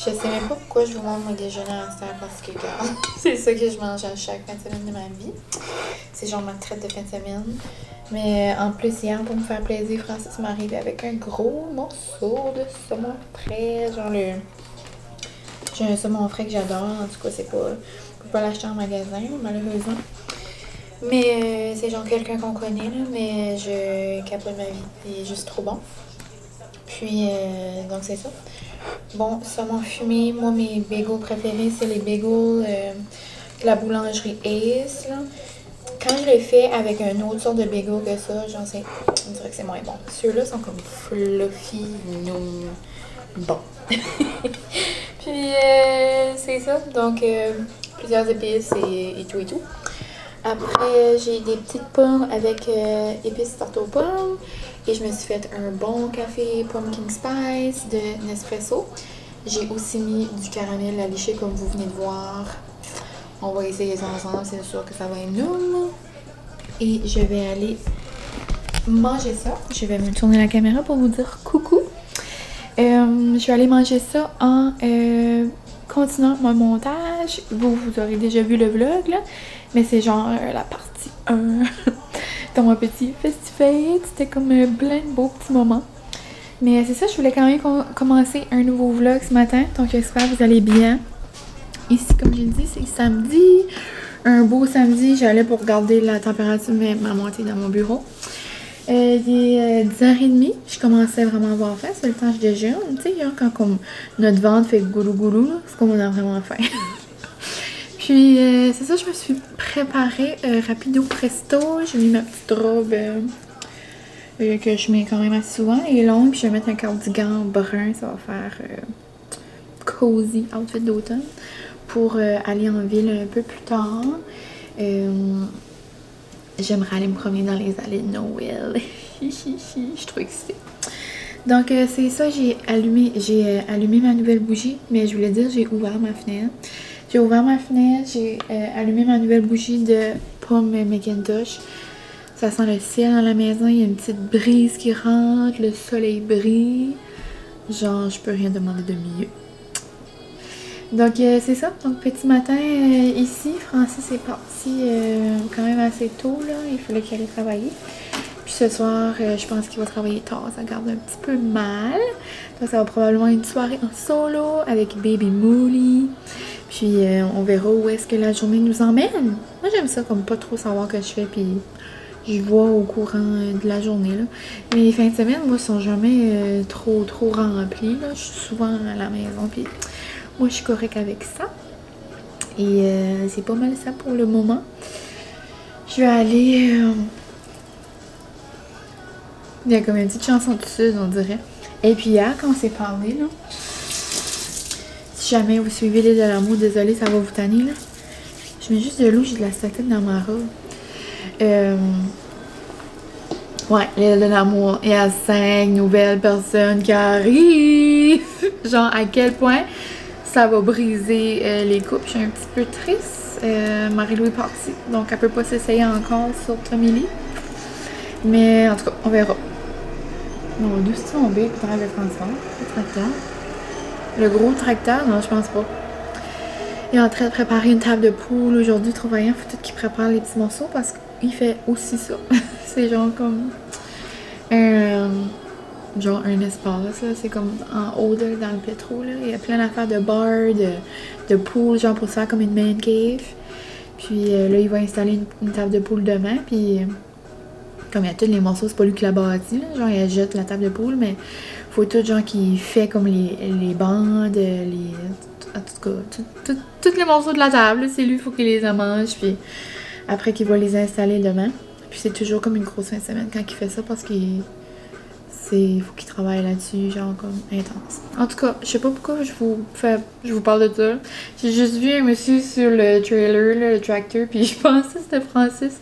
Je sais même pas pourquoi je vous montre mon déjeuner à cette heure parce que c'est ça que je mange à chaque fin de semaine de ma vie. C'est genre ma traite de fin de semaine. Mais en plus, hier, pour me faire plaisir, Francis m'est arrivé avec un gros morceau de saumon frais. Genre j'ai un saumon frais que j'adore. En tout cas, c'est pas... Je peux pas l'acheter en magasin, malheureusement. Mais c'est genre quelqu'un qu'on connaît, là. Mais je capote ma vie. Il est juste trop bon. Puis, donc c'est ça. Bon, saumon fumé, moi mes bagels préférés, c'est les bagels de la boulangerie Ace, là. Quand je les fais avec une autre sorte de bagel que ça, j'en sais, on dirait que c'est moins bon. Ceux-là sont comme fluffy, non. Bon. Puis, c'est ça. Donc, plusieurs épices et tout et tout. Après, j'ai des petites pommes avec épices tarte aux pommes. Et je me suis fait un bon café pumpkin spice de Nespresso. J'ai aussi mis du caramel à licher comme vous venez de voir. On va essayer ça ensemble, c'est sûr que ça va être nul. Et je vais aller manger ça. Je vais me tourner la caméra pour vous dire coucou. Je vais aller manger ça en continuant mon montage. Vous aurez déjà vu le vlog là. Mais c'est genre la partie 1 dans mon petit festival. C'était comme plein de beaux petits moments. Mais c'est ça, je voulais quand même commencer un nouveau vlog ce matin. Donc j'espère que vous allez bien. Ici, comme je l'ai dit, c'est samedi. Un beau samedi. J'allais pour regarder la température ma montée dans mon bureau. Il est 10h30. Je commençais vraiment à avoir faim. C'est le temps que je déjeune. Tu sais, quand comme notre ventre fait goulou goulou, c'est comme on a vraiment faim. Puis, c'est ça, je me suis préparée rapido presto. J'ai mis ma petite robe que je mets quand même assez souvent. Elle est longue, puis je vais mettre un cardigan brun. Ça va faire cozy outfit d'automne pour aller en ville un peu plus tard. J'aimerais aller me promener dans les allées de Noël. Je suis trop excitée. Donc, c'est ça, j'ai allumé ma nouvelle bougie. Mais je voulais dire, j'ai ouvert ma fenêtre. J'ai ouvert ma fenêtre, j'ai allumé ma nouvelle bougie de pomme McIntosh. Ça sent le ciel dans la maison, il y a une petite brise qui rentre, le soleil brille. Genre, je peux rien demander de mieux. Donc, c'est ça. Donc, petit matin ici, Francis est parti quand même assez tôt, là. Il fallait qu'il aille travailler. Puis ce soir, je pense qu'il va travailler tard. Ça garde un petit peu mal. Donc, ça va probablement être une soirée en solo avec Baby Mooley. Puis on verra où est-ce que la journée nous emmène. Moi j'aime ça comme pas trop savoir ce que je fais puis je vois au courant de la journée là. Mais les fins de semaine moi sont jamais trop remplies là. Je suis souvent à la maison puis moi je suis correcte avec ça. Et c'est pas mal ça pour le moment. Je vais aller... Il y a comme une petite chanson du sud on dirait. Et puis hier quand on s'est parlé là... Si jamais vous suivez l'île de l'amour, désolé, ça va vous tanner là. Je mets juste de l'eau, j'ai de la statine dans ma robe. Ouais, l'île de l'amour. Il y a 5 nouvelles personnes qui arrivent. Genre à quel point ça va briser les couples. Je suis un petit peu triste. Marie-Lou est partie, donc elle peut pas s'essayer encore sur Tommy Lee. Mais en tout cas, on verra. Bon, d'où c'est tombé pour le transport, le tracteur. Le gros tracteur, non, je pense pas. Il est en train de préparer une table de poule aujourd'hui, travaillant. Faut tout qu'il prépare les petits morceaux parce qu'il fait aussi ça. C'est genre comme genre un espace, là. C'est comme en haut là, dans le pétro, là. Il y a plein d'affaires de bar, de poule, genre pour se faire comme une man cave. Puis là, il va installer une table de poule demain. Puis comme il y a tous les morceaux, c'est pas lui qui l'a bâti, là. Genre il jette la table de poule, mais faut tout genre qui fait comme les bandes, en tout cas, tous les morceaux de la table, c'est lui, il faut qu'il les amange, puis après qu'il va les installer demain. Puis c'est toujours comme une grosse fin de semaine quand il fait ça parce qu'il faut qu'il travaille là-dessus, genre comme intense. En tout cas, je sais pas pourquoi je vous parle de ça. J'ai juste vu un monsieur sur le trailer, là, le tracteur, puis je pensais que c'était Francis.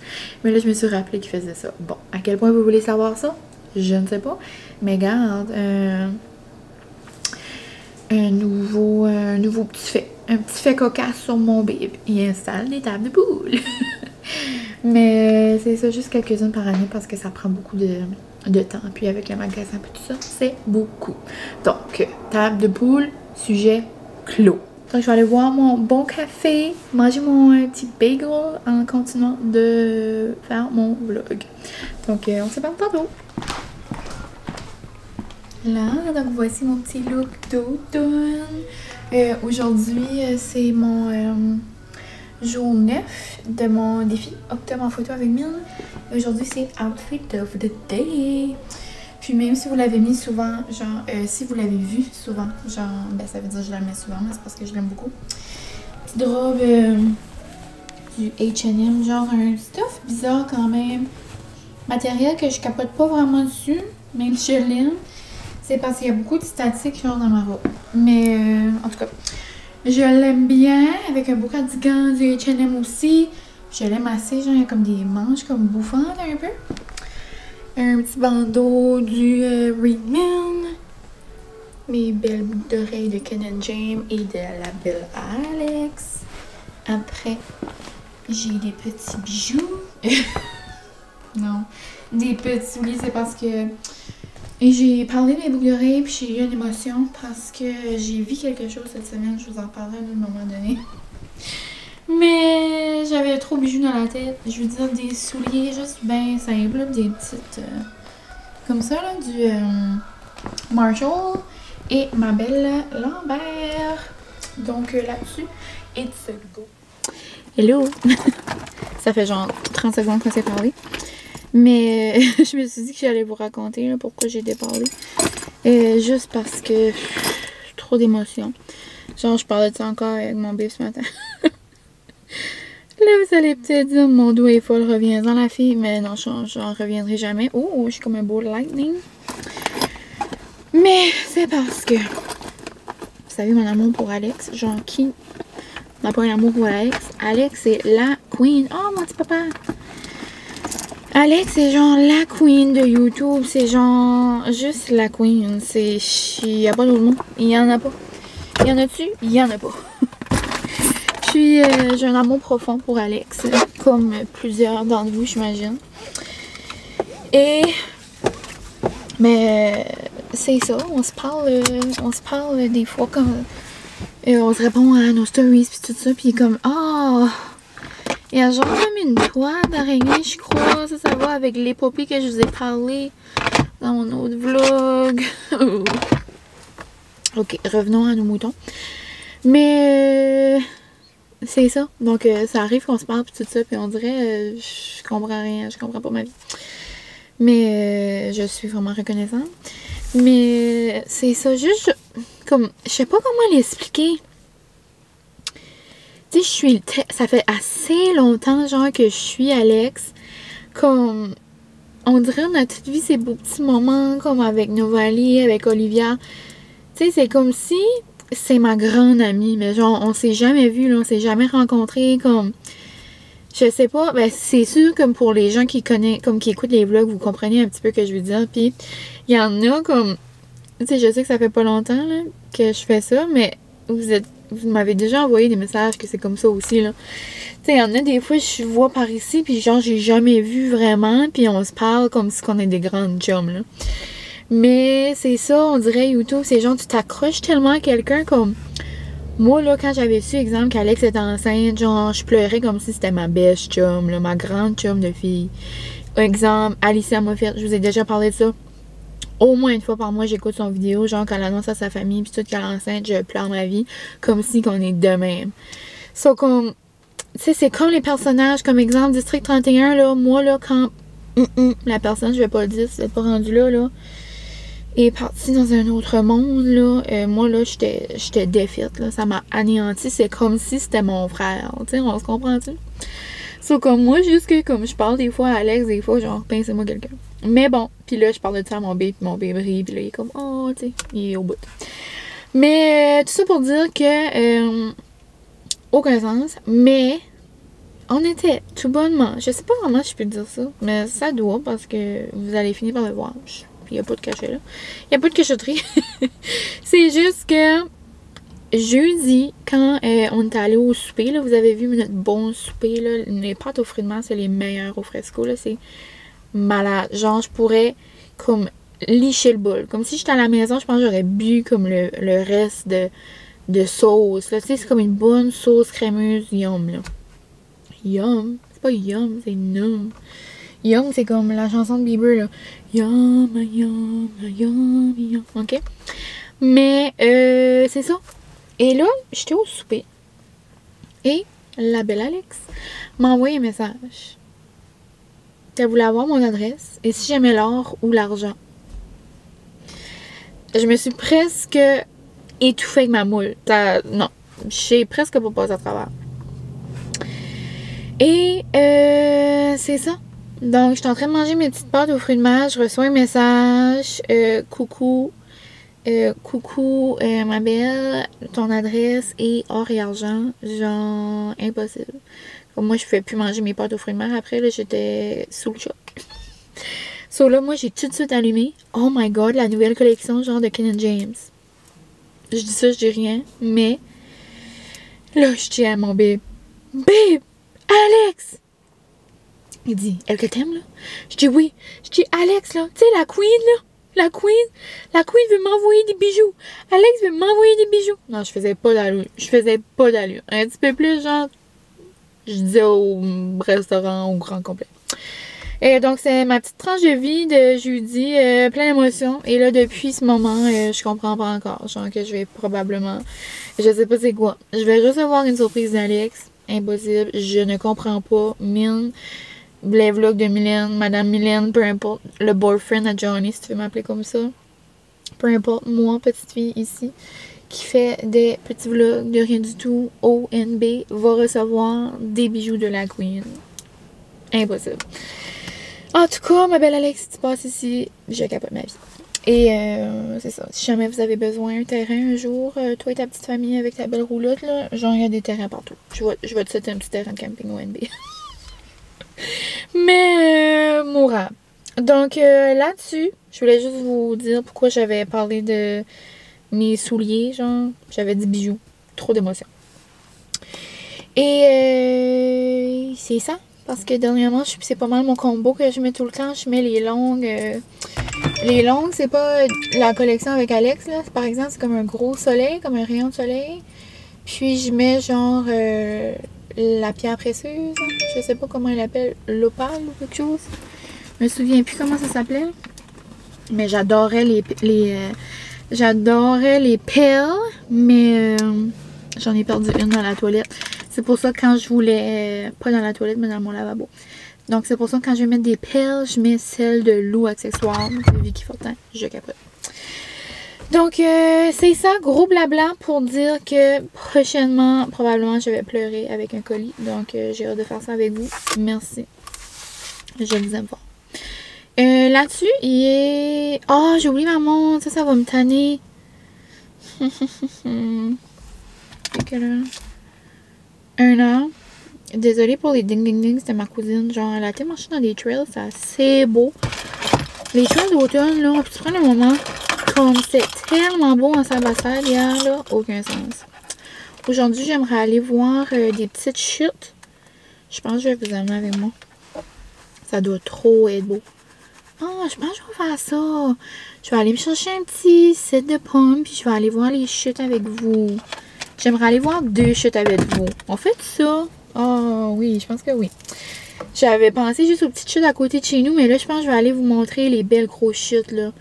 Mais là, je me suis rappelé qu'il faisait ça. Bon, à quel point vous voulez savoir ça? Je ne sais pas. Mais regarde, un nouveau petit fait. Un petit fait cocasse sur mon bébé. Il installe des tables de poule. Mais c'est ça, juste quelques-unes par année parce que ça prend beaucoup de temps. Puis avec le magasin et tout ça, c'est beaucoup. Donc, table de poule, sujet clos. Donc, je vais aller boire mon bon café, manger mon petit bagel en continuant de faire mon vlog. Donc, on se parle tantôt. Là, donc voici mon petit look d'automne. Aujourd'hui, c'est mon jour 9 de mon défi Octobre en photo avec Mine. Aujourd'hui, c'est Outfit of the Day. Puis même si vous l'avez mis souvent, genre, si vous l'avez vu souvent, genre, ben ça veut dire que je la mets souvent, mais c'est parce que je l'aime beaucoup. Petite robe du H&M, genre un stuff bizarre quand même. Matériel que je capote pas vraiment dessus, même si je l'aime. C'est parce qu'il y a beaucoup de statiques genre dans ma robe. Mais en tout cas, je l'aime bien avec un beau cardigan du H&M aussi. Je l'aime assez, genre il y a comme des manches comme bouffantes un peu. Un petit bandeau du Reedman. Mes belles boucles d'oreilles de Ken & James et de la belle Alex. Après, j'ai des petits bijoux. Non, des petits souliers, c'est parce que j'ai parlé de mes boucles d'oreilles puis j'ai eu une émotion parce que j'ai vu quelque chose cette semaine. Je vous en parlerai à un moment donné. Mais j'avais trop de bijoux dans la tête. Je veux dire des souliers juste bien simples, des petites comme ça là, du Marshall et ma belle Lambert. Donc là-dessus, it's a go. Hello! Ça fait genre 30 secondes qu'on s'est parlé. Mais je me suis dit que j'allais vous raconter là, pourquoi j'ai déparlé. Juste parce que trop d'émotions. Genre je parlais de ça encore avec mon bébé ce matin. Là, vous allez peut-être dire, mon dos est folle, reviens-en la fille. Mais non, j'en reviendrai jamais. Oh, je suis comme un beau lightning. Mais c'est parce que, vous savez, mon amour pour Alex, genre qui n'a pas un amour pour Alex? Alex, c'est la queen. Oh, mon petit papa! Alex, c'est genre la queen de YouTube. C'est genre juste la queen. Il n'y a pas d'autre mot. Il n'y en a pas. Il y en a-tu? Il n'y en a pas. Puis, j'ai un amour profond pour Alex, comme plusieurs d'entre vous, j'imagine. Mais c'est ça, on se parle des fois comme... on se répond à nos stories, puis tout ça, puis comme, ah! Il y a genre comme une toile d'araignée, je crois, ça va avec l'épopée que je vous ai parlé dans mon autre vlog. Ok, revenons à nos moutons. Mais... c'est ça. Donc, ça arrive qu'on se parle puis tout ça, puis on dirait, je comprends rien, je comprends pas ma vie. Mais je suis vraiment reconnaissante. Mais c'est ça, juste comme, je sais pas comment l'expliquer. Tu sais, ça fait assez longtemps, genre, que je suis Alex. Comme, on dirait on a toute vie ces beaux petits moments, comme avec Novali, avec Olivia. Tu sais, c'est comme si... c'est ma grande amie, mais genre, on s'est jamais vu, là, on s'est jamais rencontrés, comme, je sais pas, ben, c'est sûr, comme pour les gens qui connaissent, comme qui écoutent les vlogs, vous comprenez un petit peu ce que je veux dire, puis il y en a, comme, tu sais, je sais que ça fait pas longtemps, là, que je fais ça, mais vous m'avez déjà envoyé des messages que c'est comme ça aussi, là. Tu sais, il y en a des fois, je vois par ici, puis genre, j'ai jamais vu vraiment, puis on se parle comme si on est des grandes chums, là. Mais c'est ça, on dirait YouTube, c'est genre tu t'accroches tellement à quelqu'un comme... Moi là, quand j'avais su, exemple, qu'Alex était enceinte, genre je pleurais comme si c'était ma best chum, là, ma grande chum de fille. Exemple, Alicia Moffett, je vous ai déjà parlé de ça. Au moins une fois par mois, j'écoute son vidéo, genre quand elle annonce à sa famille, puis tout qu'elle est enceinte, je pleure ma vie, comme si qu'on est de même. So, comme... tu sais, c'est comme les personnages, comme exemple, District 31, là, moi là, quand... la personne, je vais pas le dire, c'est pas rendu là, est partie dans un autre monde, là. Moi, là, j'étais défaite, là. Ça m'a anéanti. C'est comme si c'était mon frère. Tu sais, on se comprend-tu? So, comme moi, juste que, comme je parle des fois à Alex, des fois, genre, pincez-moi quelqu'un. Mais bon, puis là, je parle de ça à mon bébé, puis mon bébé rit, puis là, il est comme, oh, tu sais, il est au bout. Mais, tout ça pour dire que, aucun sens, mais, on était tout bonnement. Je sais pas vraiment si je peux dire ça, mais ça doit, parce que vous allez finir par le voir. Il n'y a pas de cachet là. Il n'y a pas de cachotterie. C'est juste que jeudi, quand on est allé au souper, là, vous avez vu notre bon souper, là, les pâtes aux fruits de mer, c'est les meilleurs au fresco, là, c'est malade. Genre, je pourrais comme licher le bol. Comme si j'étais à la maison, je pense que j'aurais bu comme le reste de sauce, là. Tu sais, c'est comme une bonne sauce crémeuse yum, là. Yum. C'est pas yum, c'est num. Yum, c'est comme la chanson de Bieber, là. Yum, yum, yum, yum. OK? Mais, c'est ça. Et là, j'étais au souper. Et la belle Alex m'a envoyé un message. Elle voulait avoir mon adresse et si j'aimais l'or ou l'argent. Je me suis presque étouffée avec ma moule. Non, j'ai presque pas passé à travers. Et c'est ça. Donc, j'étais en train de manger mes petites pâtes aux fruits de mer. Je reçois un message. Coucou. Coucou, ma belle, ton adresse est or et argent. Genre, impossible. Comme moi, je ne pouvais plus manger mes pâtes aux fruits de mer. Après, là, j'étais sous le choc. So là, moi, j'ai tout de suite allumé. Oh my god, la nouvelle collection, genre de Ken & James. Je dis ça, je dis rien. Mais, là, je dis à mon babe. Babe, Alex! Il dit, elle que t'aimes, là? Je dis oui. Je dis, Alex, là, tu sais, la queen, là? La queen veut m'envoyer des bijoux. Alex veut m'envoyer des bijoux. Non, je faisais pas d'allure. Un petit peu plus, genre, je disais au restaurant au grand complet. Et donc, c'est ma petite tranche de vie de jeudi, plein d'émotions. Et là, depuis ce moment, je comprends pas encore. Genre que je vais probablement, je sais pas c'est quoi. Je vais recevoir une surprise d'Alex. Impossible. Je ne comprends pas. Mine. Les vlogs de Mylène, Madame Mylène, peu importe, le boyfriend à Johnny, si tu veux m'appeler comme ça. Peu importe, moi, petite fille ici, qui fait des petits vlogs de rien du tout, ONB, va recevoir des bijoux de la Queen. Impossible. En tout cas, ma belle Alex, si tu passes ici, je capote ma vie. Et c'est ça. Si jamais vous avez besoin d'un terrain un jour, toi et ta petite famille avec ta belle roulotte, là, genre, il y a des terrains partout. Je vais te souhaiter un petit terrain de camping ONB. Mais, mourant. Donc, là-dessus, je voulais juste vous dire pourquoi j'avais parlé de mes souliers, genre, j'avais dit bijoux. Trop d'émotions. Et c'est ça. Parce que dernièrement, c'est pas mal mon combo que je mets tout le temps. Je mets les longues. Les longues, c'est pas la collection avec Alex, là. Par exemple, c'est comme un gros soleil, comme un rayon de soleil. Puis, je mets genre la pierre précieuse. Je sais pas comment elle l'appelle. L'opale ou quelque chose. Je me souviens plus comment ça s'appelait. Mais j'adorais j'adorais les perles. Mais j'en ai perdu une dans la toilette. C'est pour ça que quand je voulais, pas dans la toilette, mais dans mon lavabo. Donc c'est pour ça que quand je vais mettre des perles, je mets celle de Lou Accessoires de Vicky Fortin. Je capote. Donc c'est ça, gros blabla pour dire que prochainement, probablement, je vais pleurer avec un colis. Donc j'ai hâte de faire ça avec vous. Merci. Je vous aime fort. Là-dessus, il est... Oh, j'ai oublié ma montre. Ça va me tanner. C'est quelle heure? 1h. Désolée pour les ding ding ding, c'était ma cousine. Genre, elle a été marcher dans des trails, c'est assez beau. Les trails d'automne, là, tu prends le moment, comme c'est tellement beau en Saint-Basile hier, là, aucun sens. Aujourd'hui, j'aimerais aller voir des petites chutes. Je pense que je vais vous amener avec moi. Ça doit trop être beau. Ah, je pense que je vais faire ça. Je vais aller me chercher un petit set de pommes, puis je vais aller voir les chutes avec vous. J'aimerais aller voir 2 chutes avec vous. On fait ça? Oh oui, je pense que oui. J'avais pensé juste aux petites chutes à côté de chez nous, mais là, je pense que je vais aller vous montrer les belles grosses chutes, là.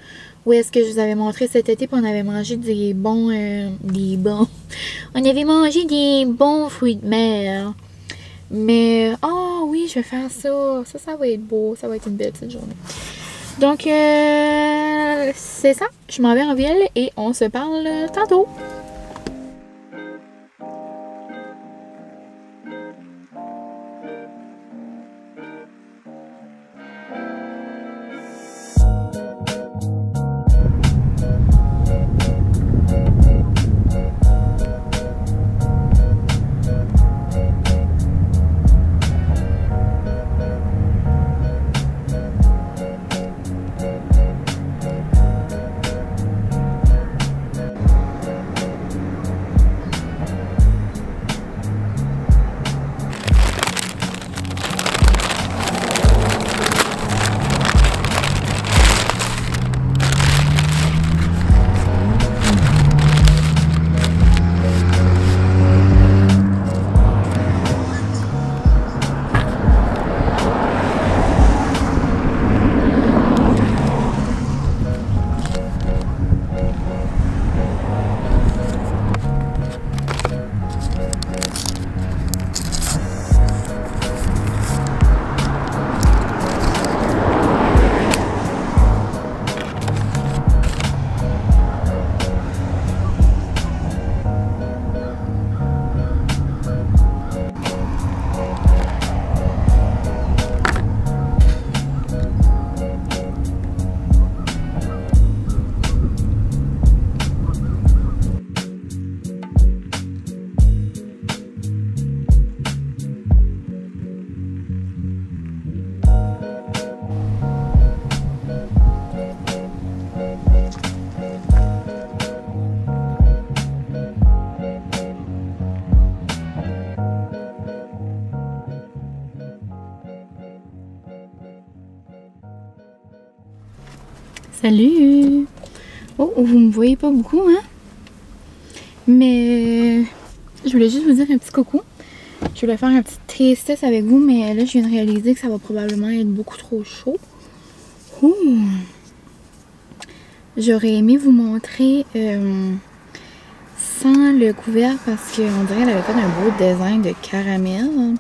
Où est-ce que je vous avais montré cet été, puis on avait mangé des bons... On avait mangé des bons fruits de mer. Mais, oh oui, je vais faire ça. Ça va être beau. Ça va être une belle petite journée. Donc, c'est ça. Je m'en vais en ville et on se parle tantôt. Salut! Oh, vous me voyez pas beaucoup, hein? Mais je voulais juste vous dire un petit coucou. Je voulais faire un petit taste test avec vous, mais là, je viens de réaliser que ça va probablement être beaucoup trop chaud. Ouh. J'aurais aimé vous montrer sans le couvercle parce qu'on dirait qu'elle avait fait un beau design de caramel.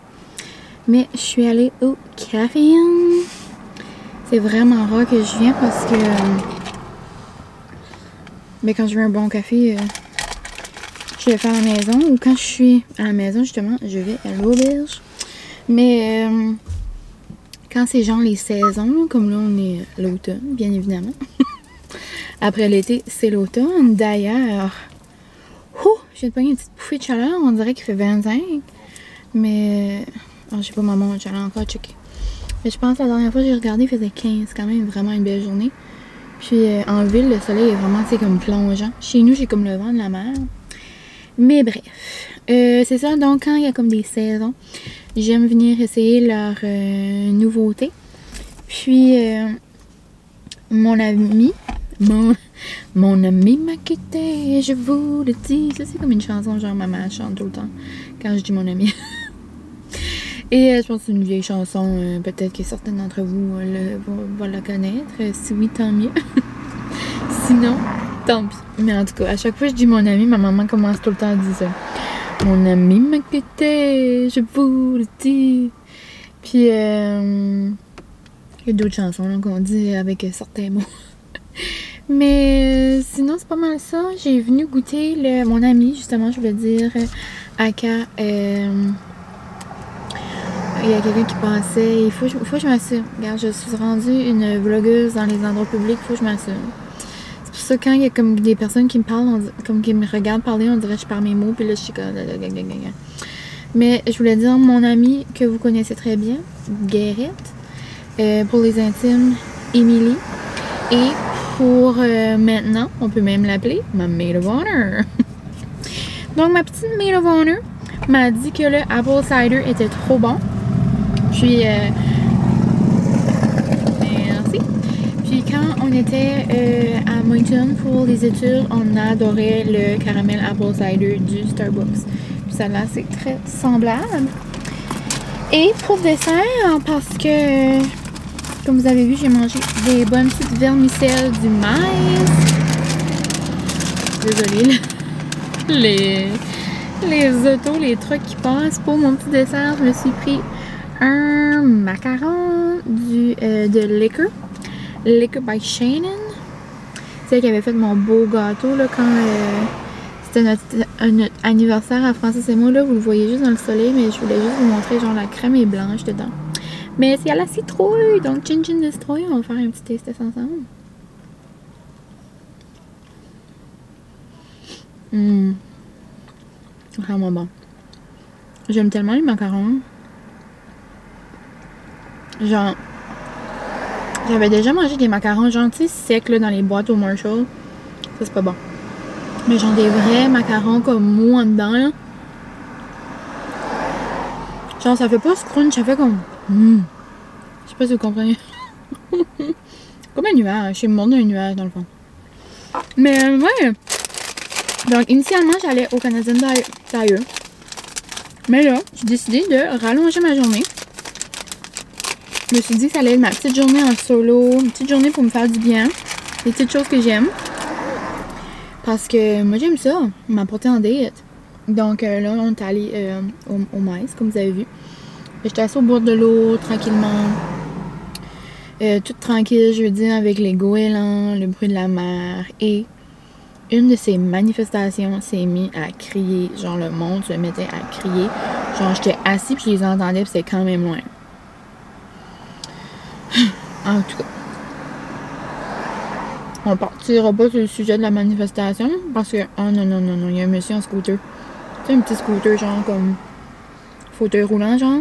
Mais je suis allée au caféine. C'est vraiment rare que je viens parce que mais quand je veux un bon café, je le fais à la maison. Ou quand je suis à la maison, justement, je vais à l'auberge. Mais quand c'est genre les saisons, là, comme là on est l'automne, bien évidemment. Après l'été, c'est l'automne. D'ailleurs, j'ai pogné une petite bouffée de chaleur. On dirait qu'il fait 25. Mais oh, j'ai pas ma montre, j'allais encore checker. Mais je pense que la dernière fois que j'ai regardé, il faisait 15. C'est quand même vraiment une belle journée. Puis en ville, le soleil est vraiment, c'est comme plongeant. Chez nous, j'ai comme le vent de la mer. Mais bref, c'est ça. Donc, quand il y a comme des saisons, j'aime venir essayer leurs nouveautés. Puis, mon ami m'a quitté, je vous le dis. Ça, c'est comme une chanson, genre maman chante tout le temps quand je dis mon ami. Et je pense que c'est une vieille chanson. Peut-être que certains d'entre vous vont la connaître. Si oui, tant mieux. Sinon, tant pis. Mais en tout cas, à chaque fois que je dis mon ami, ma maman commence tout le temps à dire ça. Mon ami m'a quitté, je vous le dis. Puis, il y a d'autres chansons qu'on dit avec certains mots. Mais sinon, c'est pas mal ça. J'ai venu goûter mon ami, justement, je veux dire, Aka. Il y a quelqu'un qui pensait, il faut que je m'assure. Regarde, je suis rendue une vlogueuse dans les endroits publics, il faut que je m'assure. C'est pour ça que quand il y a comme des personnes qui me parlent, comme qui me regardent parler, on dirait que je parle mes mots, puis là je suis comme... Mais je voulais dire mon amie que vous connaissez très bien, Guérette, pour les intimes, Émilie, et pour maintenant, on peut même l'appeler ma maid of honor. Donc ma petite maid of honor m'a dit que le apple cider était trop bon. Puis, merci. Puis quand on était à Moncton pour les études, on adorait le caramel apple cider du Starbucks. Puis ça là, c'est très semblable. Et pour dessert, parce que, comme vous avez vu, j'ai mangé des bonnes petites vermicelles du maïs. Désolée, les autos, les trucks qui passent. Pour mon petit dessert, je me suis pris un macaron de Liquor by Shannon. C'est elle qui avait fait mon beau gâteau là, quand c'était notre anniversaire à Francis et moi. Là, vous le voyez juste dans le soleil, mais je voulais juste vous montrer, genre la crème est blanche dedans. Mais c'est à la citrouille, donc chin chin de citrouille, on va faire un petit taste test ensemble. Vraiment bon. J'aime tellement les macarons. Genre, j'avais déjà mangé des macarons gentils secs là, dans les boîtes au Marshall. Ça, c'est pas bon. Mais genre des vrais macarons comme mou en dedans, là. Genre, ça fait pas scrunch, ça fait comme... Je sais pas si vous comprenez. Comme un nuage. C'est le monde d'un nuage, dans le fond. Mais, ouais. Donc, initialement, j'allais au Canadian Tire. Mais là, j'ai décidé de rallonger ma journée. Je me suis dit que ça allait être ma petite journée en solo. Une petite journée pour me faire du bien. Des petites choses que j'aime. Parce que moi, j'aime ça. M'apporter en date. Donc là, on est allé au maïs, comme vous avez vu. J'étais assise au bord de l'eau, tranquillement. Toute tranquille, je veux dire, avec les goélands, le bruit de la mer. Et une de ces manifestations s'est mise à crier. Genre, le monde se mettait à crier. Genre, j'étais assis puis je les entendais puis c'était quand même loin. En tout cas, on partira pas sur le sujet de la manifestation parce que, oh non, il y a un monsieur en scooter. Tu sais, un petit scooter, genre comme fauteuil roulant, genre,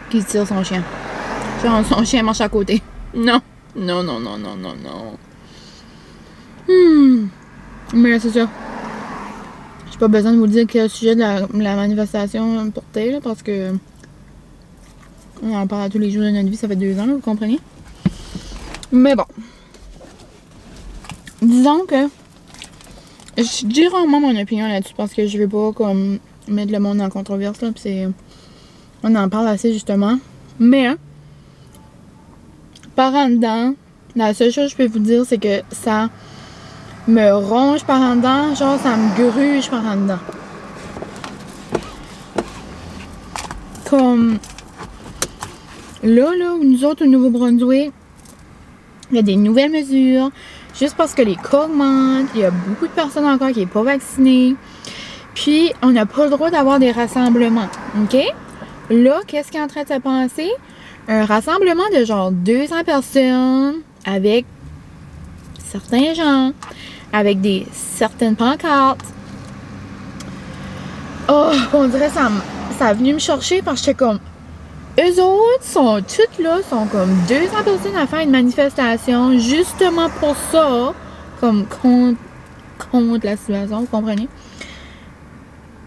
qui tire son chien. Genre, son chien marche à côté. Non. Mais c'est ça. J'ai pas besoin de vous dire quel sujet de la manifestation portait, là, parce que on en parle à tous les jours de notre vie, ça fait 2 ans, là, vous comprenez? Mais bon. disons que je dis rarement mon opinion là-dessus parce que je veux pas comme mettre le monde en controverse là, puis c'est on en parle assez justement. Mais par en dedans, la seule chose que je peux vous dire c'est que ça me ronge par en dedans, genre ça me gruge par en dedans. Comme là, nous autres au Nouveau-Brunswick, il y a des nouvelles mesures. Juste parce que les cas augmentent, il y a beaucoup de personnes encore qui sont pas vaccinées. Puis, on n'a pas le droit d'avoir des rassemblements, OK? Là, qu'est-ce qui est en train de se passer? Un rassemblement de genre 200 personnes avec certains gens, avec des certaines pancartes. Oh, on dirait que ça a venu me chercher parce que j'étais comme... Eux autres sont toutes là, sont comme 200 personnes à faire une manifestation justement pour ça, comme contre la situation, vous comprenez?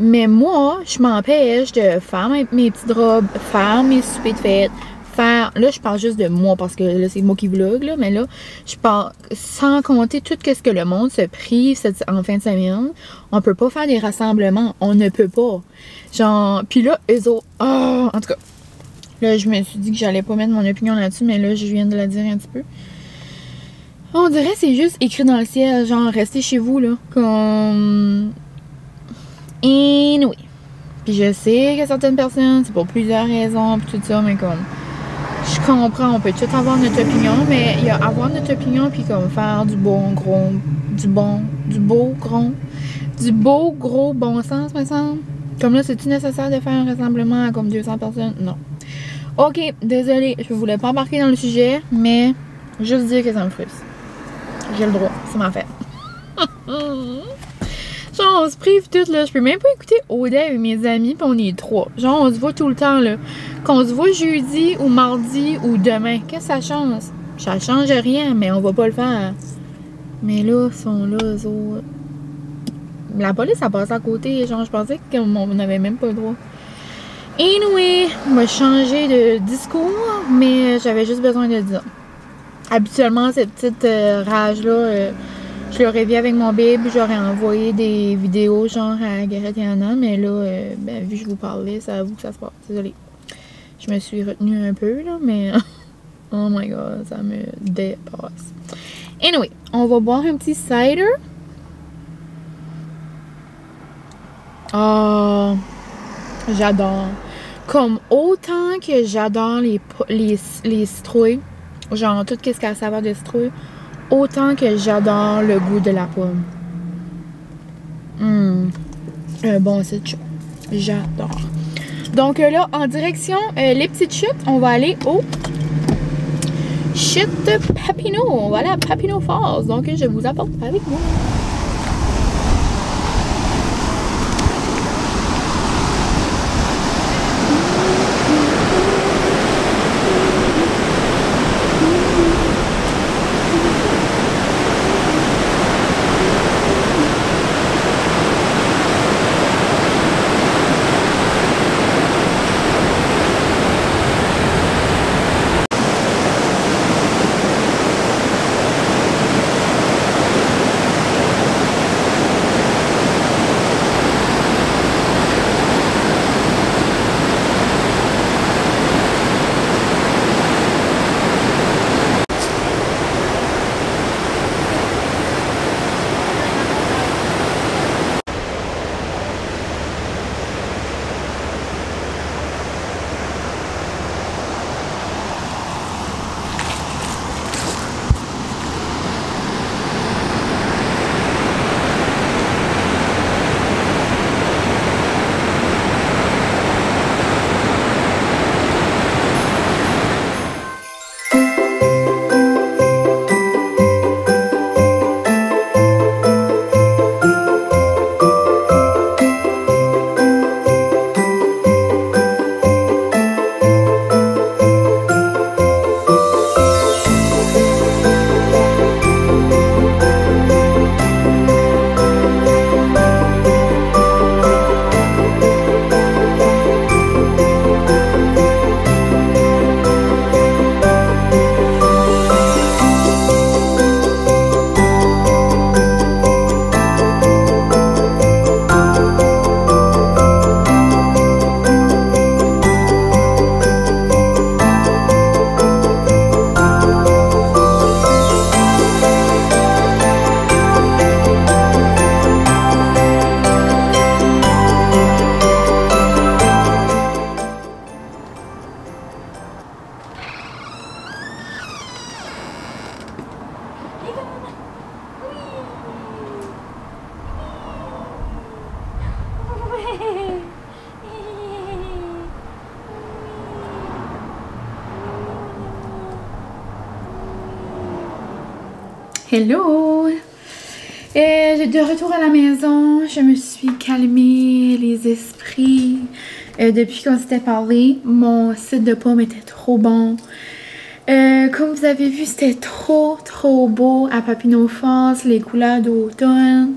Mais moi, je m'empêche de faire mes petites robes, faire mes soupers de fête, faire... Là, je parle juste de moi parce que là, c'est moi qui vlog, là, mais là, je parle sans compter tout ce que le monde se prive en fin de semaine. On peut pas faire des rassemblements, on ne peut pas. Genre, puis là, eux autres... Oh, en tout cas... Là, je me suis dit que j'allais pas mettre mon opinion là-dessus, mais là, je viens de la dire un petit peu. On dirait que c'est juste écrit dans le ciel, genre, restez chez vous, là. Comme... Anyway. Puis je sais que certaines personnes, c'est pour plusieurs raisons, puis tout ça, mais comme... Je comprends, on peut tout avoir notre opinion, mais il y a avoir notre opinion, puis comme faire du beau, gros bon sens, me semble. Comme là, c'est-tu nécessaire de faire un rassemblement à comme 200 personnes? Non. Ok, désolée, je voulais pas embarquer dans le sujet, mais juste dire que ça me frustre. J'ai le droit, c'est ma fête. Genre, on se prive tout, là. Je peux même pas écouter Audet avec mes amis, puis on est 3. Genre, on se voit tout le temps, là. Qu'on se voit jeudi ou mardi ou demain. Qu'est-ce que ça change? Ça change rien, mais on va pas le faire. Mais là, ils sont là, eux autres. La police a passé à côté. Genre, je pensais qu'on n'avait même pas le droit. Anyway, on va changer de discours, mais j'avais juste besoin de le dire. Habituellement, cette petite rage-là, je l'aurais vu avec mon baby, j'aurais envoyé des vidéos genre à Gareth et Anna, mais là, ben, vu que je vous parlais, c'est à vous que ça se passe. Désolée. Je me suis retenue un peu, là, mais oh my god, ça me dépasse. Anyway, on va boire un petit cider. Oh, j'adore. Comme autant que j'adore les citrouilles, genre tout ce qui a à saveur de citrouille, autant que j'adore le goût de la pomme. Bon, c'est chaud. J'adore. Donc là, en direction les petites chutes, on va aller au chute Papineau. On va aller à Papineau Falls. Donc je vous apporte avec moi. Hello! De retour à la maison, je me suis calmée les esprits. Depuis qu'on s'était parlé, mon cidre de pomme était trop bon. Comme vous avez vu, c'était trop beau à Papineau Falls, les couleurs d'automne.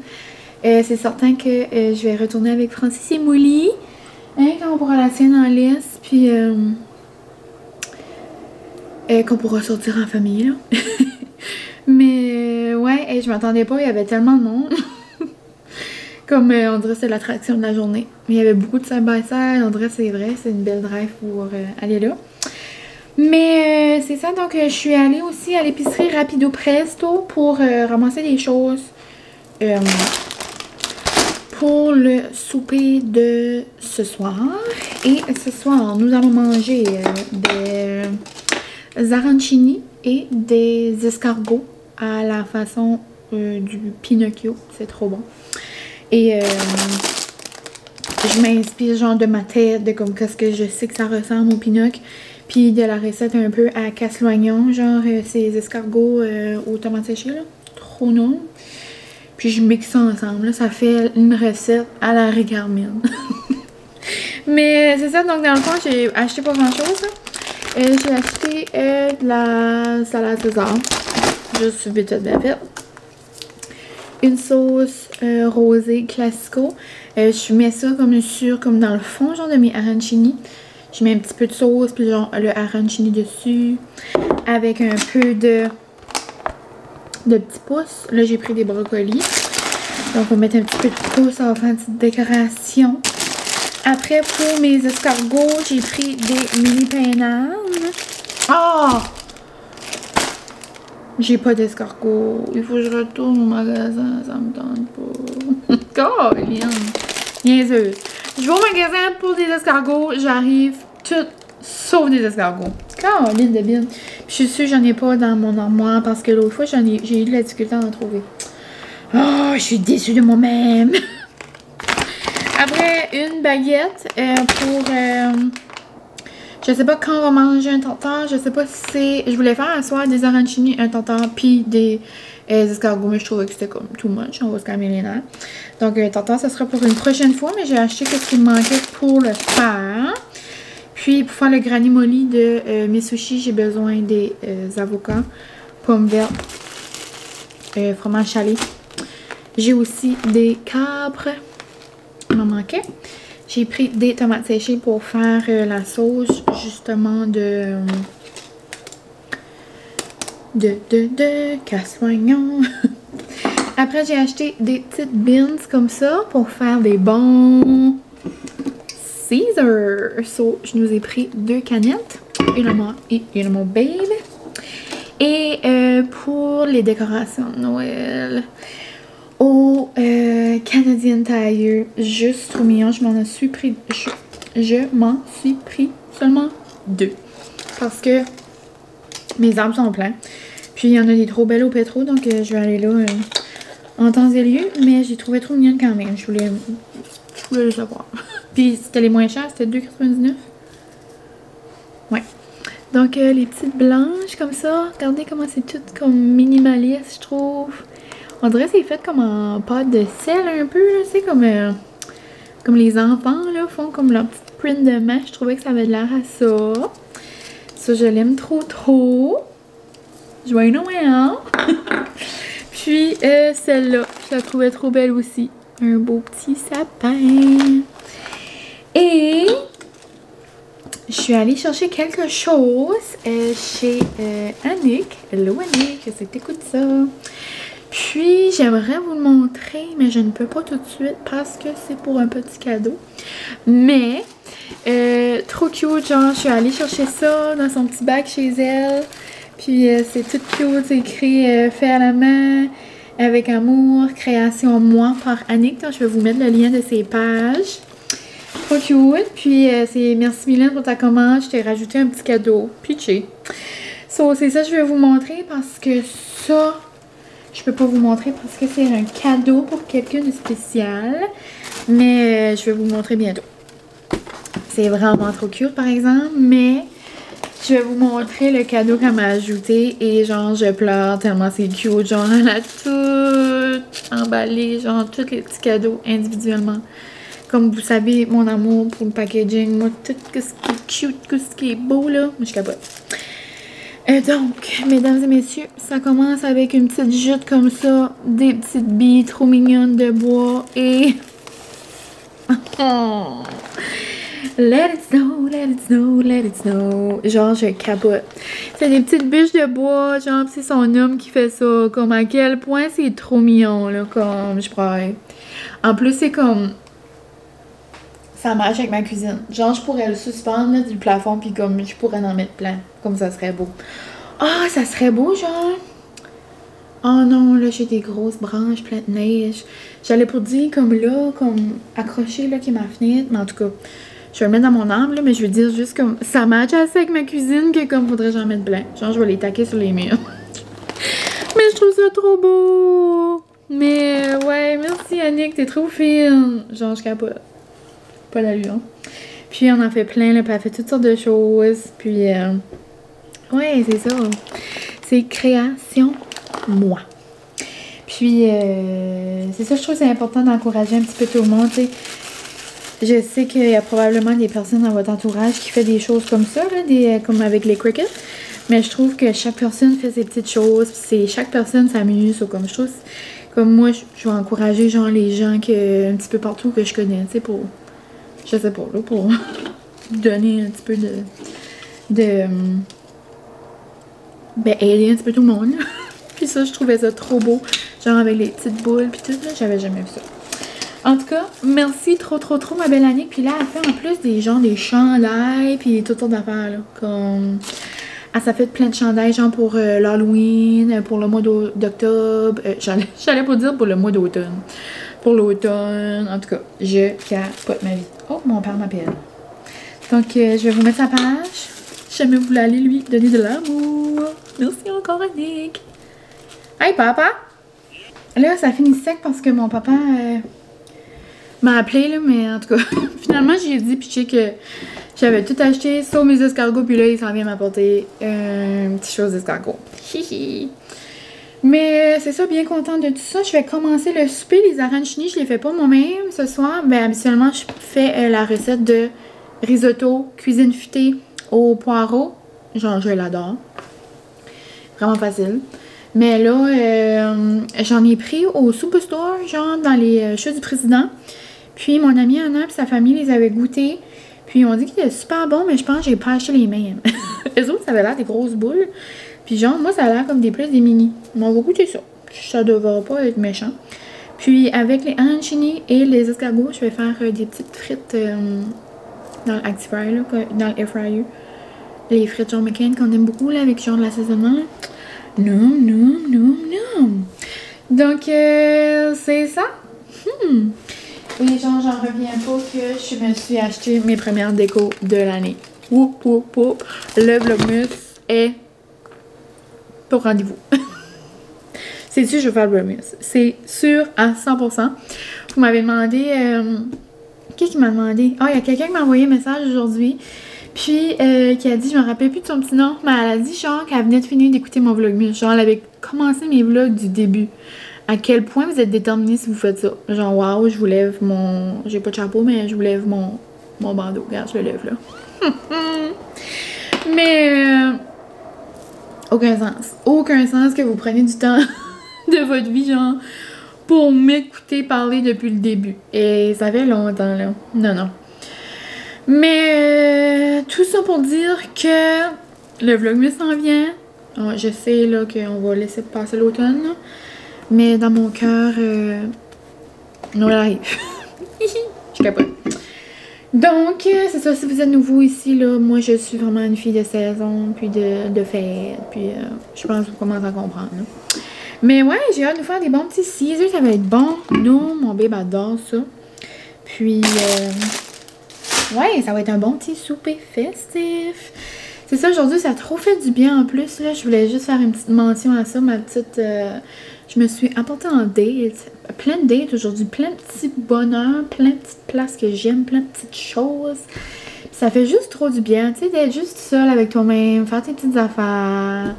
C'est certain que je vais retourner avec Francis et Molly. Hein, quand on pourra la scène en laisse, puis qu'on pourra sortir en famille, là. Mais ouais, je m'attendais pas, il y avait tellement de monde. Comme on dirait que c'est l'attraction de la journée. Mais il y avait beaucoup de side-by-side, on dirait que c'est vrai, c'est une belle drive pour aller là. Mais c'est ça, donc je suis allée aussi à l'épicerie Rapido Presto pour ramasser des choses pour le souper de ce soir. Et ce soir, nous allons manger des arancini et des escargots à la façon du Pinocchio. C'est trop bon. Et je m'inspire genre de ma tête, de comme qu'est-ce que je sais que ça ressemble au Pinocchio. Puis de la recette un peu à casse-loignon, genre ces escargots aux tomates séchées, là. Trop non. Puis je mixe ça ensemble, là. Ça fait une recette à la Ricarmine. Mais c'est ça, donc dans le fond, j'ai acheté pas grand-chose, là. J'ai acheté de la salade César. Juste vite bien fait. Une sauce rosée classico. Je mets ça comme dans le fond genre de mes arancini. Je mets un petit peu de sauce puis genre le arancini dessus. Avec un peu de petits pouces. Là j'ai pris des brocolis. Donc on va mettre un petit peu de pouce, ça va faire une petite décoration. Après pour mes escargots, j'ai pris des mini peinards. Ah! J'ai pas d'escargot. Il faut que je retourne au magasin. Ça me tente pas. Caroline. Niaiseuse. Je vais au magasin pour des escargots. J'arrive tout sauf des escargots. Caroline de bien. Je suis sûre que j'en ai pas dans mon armoire parce que l'autre fois, j'ai eu de la difficulté à en trouver. Oh, je suis déçue de moi-même. Après, une baguette pour... je sais pas quand on va manger un tartare. Je sais pas si c'est... Je voulais faire un soir des arancini, un tartare, puis des escargots. Mais je trouvais que c'était comme too much. On va se calmer les nerfs. Donc, un tartare, ça sera pour une prochaine fois. Mais j'ai acheté ce qu'il me manquait pour le faire. Puis, pour faire le granny molly de mes sushis, j'ai besoin des avocats, pommes vertes, fromage salé. J'ai aussi des capres. Il m'en manquait. J'ai pris des tomates séchées pour faire la sauce, justement, de casse-oignon. Après, j'ai acheté des petites beans comme ça pour faire des bons Caesar. So, je nous ai pris 2 canettes. Une à moi et une à mon baby. Et pour les décorations de Noël... Au Canadian Tire, juste trop mignon. Je m'en suis pris seulement 2 parce que mes arbres sont pleins. Puis il y en a des trop belles au pétro, donc je vais aller là en temps et lieu. Mais j'ai trouvé trop mignonne quand même. Je voulais le savoir. Puis c'était les moins chers, c'était 2,99. Ouais. Donc les petites blanches comme ça. Regardez comment c'est tout comme minimaliste, je trouve. On dirait que c'est fait comme en pâte de sel un peu, là, c'est comme les enfants, là, font comme leur petite print de main. Je trouvais que ça avait de l'air à ça. Ça, je l'aime trop. Joyeux Noël! Puis, celle-là, je la trouvais trop belle aussi. Un beau petit sapin. Et... je suis allée chercher quelque chose chez Annick. Hello Annick, c'est que t'écoutes ça. Puis, j'aimerais vous le montrer, mais je ne peux pas tout de suite parce que c'est pour un petit cadeau. Mais, trop cute, genre, je suis allée chercher ça dans son petit bac chez elle. Puis, c'est tout cute, c'est écrit fait à la main, avec amour, création moi par Annick. Donc, je vais vous mettre le lien de ses pages. Trop cute. Puis, c'est merci Mylène pour ta commande. Je t'ai rajouté un petit cadeau. Pitché. So, c'est ça que je vais vous montrer parce que ça... je peux pas vous montrer parce que c'est un cadeau pour quelqu'un de spécial. Mais je vais vous montrer bientôt. C'est vraiment trop cute par exemple. Mais Je vais vous montrer le cadeau qu'elle m'a ajouté et genre je pleure tellement c'est cute. Genre elle a tout emballé, genre tous les petits cadeaux individuellement. Comme vous savez, mon amour pour le packaging, moi tout ce qui est cute, tout ce qui est beau là, moi je capote. Donc, mesdames et messieurs, ça commence avec une petite jute comme ça, des petites billes trop mignonnes de bois et... Let it snow, let it snow, let it snow. Genre, je capote. C'est des petites bûches de bois, genre, c'est son homme qui fait ça. Comme à quel point c'est trop mignon, là, comme, je pourrais. En plus, c'est comme... Ça marche avec ma cuisine. Genre, je pourrais le suspendre là, du plafond, puis comme, je pourrais en mettre plein. Comme ça serait beau. Ah, ça serait beau, genre. Oh non, là, j'ai des grosses branches pleines de neige. J'allais pour dire, comme là, comme accroché, là, qui est ma fenêtre. Mais en tout cas, je vais le mettre dans mon arbre, là, mais je veux dire juste comme, ça match assez avec ma cuisine que comme, faudrait que j'en mette plein. Genre, je vais les taquer sur les murs. Mais je trouve ça trop beau. Mais, ouais, merci, Annick, t'es trop fine. Genre, je capote. Pas d'allure. Puis on en fait plein, là, puis elle fait toutes sortes de choses. Puis, ouais, c'est ça. C'est création, moi. Puis, c'est ça, je trouve que c'est important d'encourager un petit peu tout le monde, tu sais. Je sais qu'il y a probablement des personnes dans votre entourage qui font des choses comme ça, là, comme avec les crickets. Mais je trouve que chaque personne fait ses petites choses, puis chaque personne s'amuse, ou comme je trouve. Comme moi, je vais encourager, genre, les gens que, un petit peu partout que je connais, tu sais, pour... Je sais pas, là, pour donner un petit peu ben, aider un petit peu tout le monde, là. Puis ça, je trouvais ça trop beau. Genre avec les petites boules, puis tout, là, j'avais jamais vu ça. En tout cas, merci trop, ma belle Annick. Puis là, elle fait en plus des gens, des chandails, puis toutes sortes d'affaires, là. Comme... Ah, ça fait plein de chandails, genre pour l'Halloween, pour le mois d'octobre. J'allais pas dire pour le mois d'automne. Pour l'automne. En tout cas, je capote ma vie. Oh, mon père m'appelle. Donc, je vais vous mettre sa page. Jamais vous voulez aller lui donner de l'amour. Merci encore, Annick. Hey, papa! Là, ça finit sec parce que mon papa m'a appelé, là, mais en tout cas, finalement, j'ai dit, puis je sais que j'avais tout acheté, sauf mes escargots, puis là, il s'en vient m'apporter une petite chose d'escargot. Hihi! Mais c'est ça, bien contente de tout ça. Je vais commencer le souper. Les arancini, je les fais pas moi-même ce soir. Ben, habituellement, je fais la recette de risotto, cuisine futée au poireau. Genre, je l'adore. Vraiment facile. Mais là, j'en ai pris au Superstore, genre dans les chutes du président. Puis mon ami Anna et sa famille les avaient goûtés. Puis ils ont dit qu'ils étaient super bons, mais je pense que j'ai pas acheté les mêmes. Eux autres, ça avait l'air des grosses boules. Puis genre, moi, ça a l'air comme des plus des mini. Mais on va goûter ça. Ça devrait pas être méchant. Puis avec les arancini et les escargots, je vais faire des petites frites dans l'Actifryer, là, dans l'air fryer. Les frites genre McCain qu'on aime beaucoup, là, avec genre de l'assaisonnement. Non. Donc, c'est ça. Et genre, j'en reviens pas que je me suis acheté mes premières décos de l'année. Le Vlogmas est pour rendez-vous. C'est sûr, je vais faire le Vlogmas. C'est sûr à 100%. Vous m'avez demandé... qui m'a demandé? Ah, il y a quelqu'un qui m'a envoyé un message aujourd'hui. Puis, qui a dit, je me rappelle plus de son petit nom, mais elle a dit, genre, qu'elle venait de finir d'écouter mon Vlogmas. Genre, elle avait commencé mes vlogs du début. À quel point vous êtes déterminés si vous faites ça. Genre, waouh, je vous lève mon... J'ai pas de chapeau, mais je vous lève mon bandeau. Regarde, je le lève, là. Mais... aucun sens. Aucun sens que vous preniez du temps de votre vie, genre, pour m'écouter parler depuis le début. Et ça fait longtemps, là. Non. Mais tout ça pour dire que le Vlogmas s'en vient. Je sais, là, qu'on va laisser passer l'automne, là. Mais dans mon cœur, on arrive. Je capote. Donc, c'est ça, si vous êtes nouveau ici, là, moi je suis vraiment une fille de saison, puis de fête, puis je pense que vous commencez à comprendre. Là. Mais ouais, j'ai hâte de faire des bons petits Caesar, ça va être bon. Nous, mon bébé adore ça. Puis, ouais, ça va être un bon petit souper festif. C'est ça, aujourd'hui, ça a trop fait du bien en plus. Là, je voulais juste faire une petite mention à ça, ma petite... je me suis apportée en date. Plein de dates aujourd'hui, plein de petits bonheurs, plein de petites places que j'aime, plein de petites choses. Ça fait juste trop du bien, tu sais, d'être juste seule avec toi-même, faire tes petites affaires.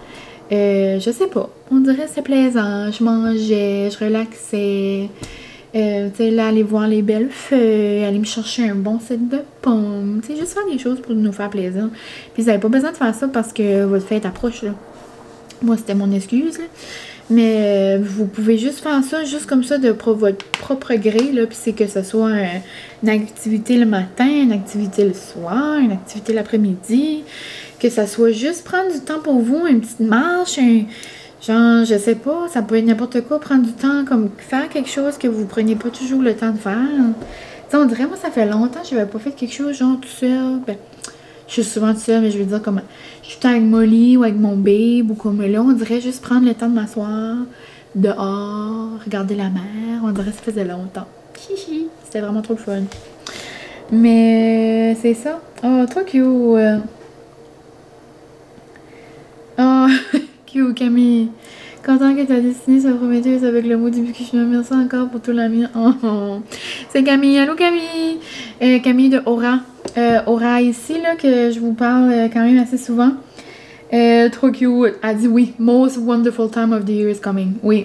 Je sais pas. On dirait que c'est plaisant. Je mangeais, je relaxais. Tu sais, là, aller voir les belles feuilles, aller me chercher un bon set de pommes. Tu sais, juste faire des choses pour nous faire plaisir. Puis vous n'avez pas besoin de faire ça parce que votre fête approche, là. Moi, c'était mon excuse, là. Mais vous pouvez juste faire ça, juste comme ça, de votre propre gré, là. Puis c'est que ce soit une activité le matin, une activité le soir, une activité l'après-midi. Que ça soit juste prendre du temps pour vous, une petite marche, genre, je sais pas, ça peut être n'importe quoi, prendre du temps, comme faire quelque chose que vous preniez pas toujours le temps de faire. Tu sais, on dirait, moi, ça fait longtemps que je n'avais pas fait quelque chose, genre, tout seul. Ben, je suis souvent toute seule, mais je veux dire, comme, je suis tout le temps avec Molly ou avec mon babe, ou comme là, on dirait juste prendre le temps de m'asseoir dehors, regarder la mer, on dirait que ça faisait longtemps. Hihi, c'était vraiment trop le fun. Mais, c'est ça. Oh, toi, cute. Oh, cute, Camille. Content que ta destinée soit prometteuse avec le mot début que je me remercie encore pour tout l'avenir. Oh, oh. C'est Camille. Allô, Camille. Camille de Aura. Aura ici, là, que je vous parle quand même assez souvent. Trop cute. Elle dit oui. Most wonderful time of the year is coming. Oui.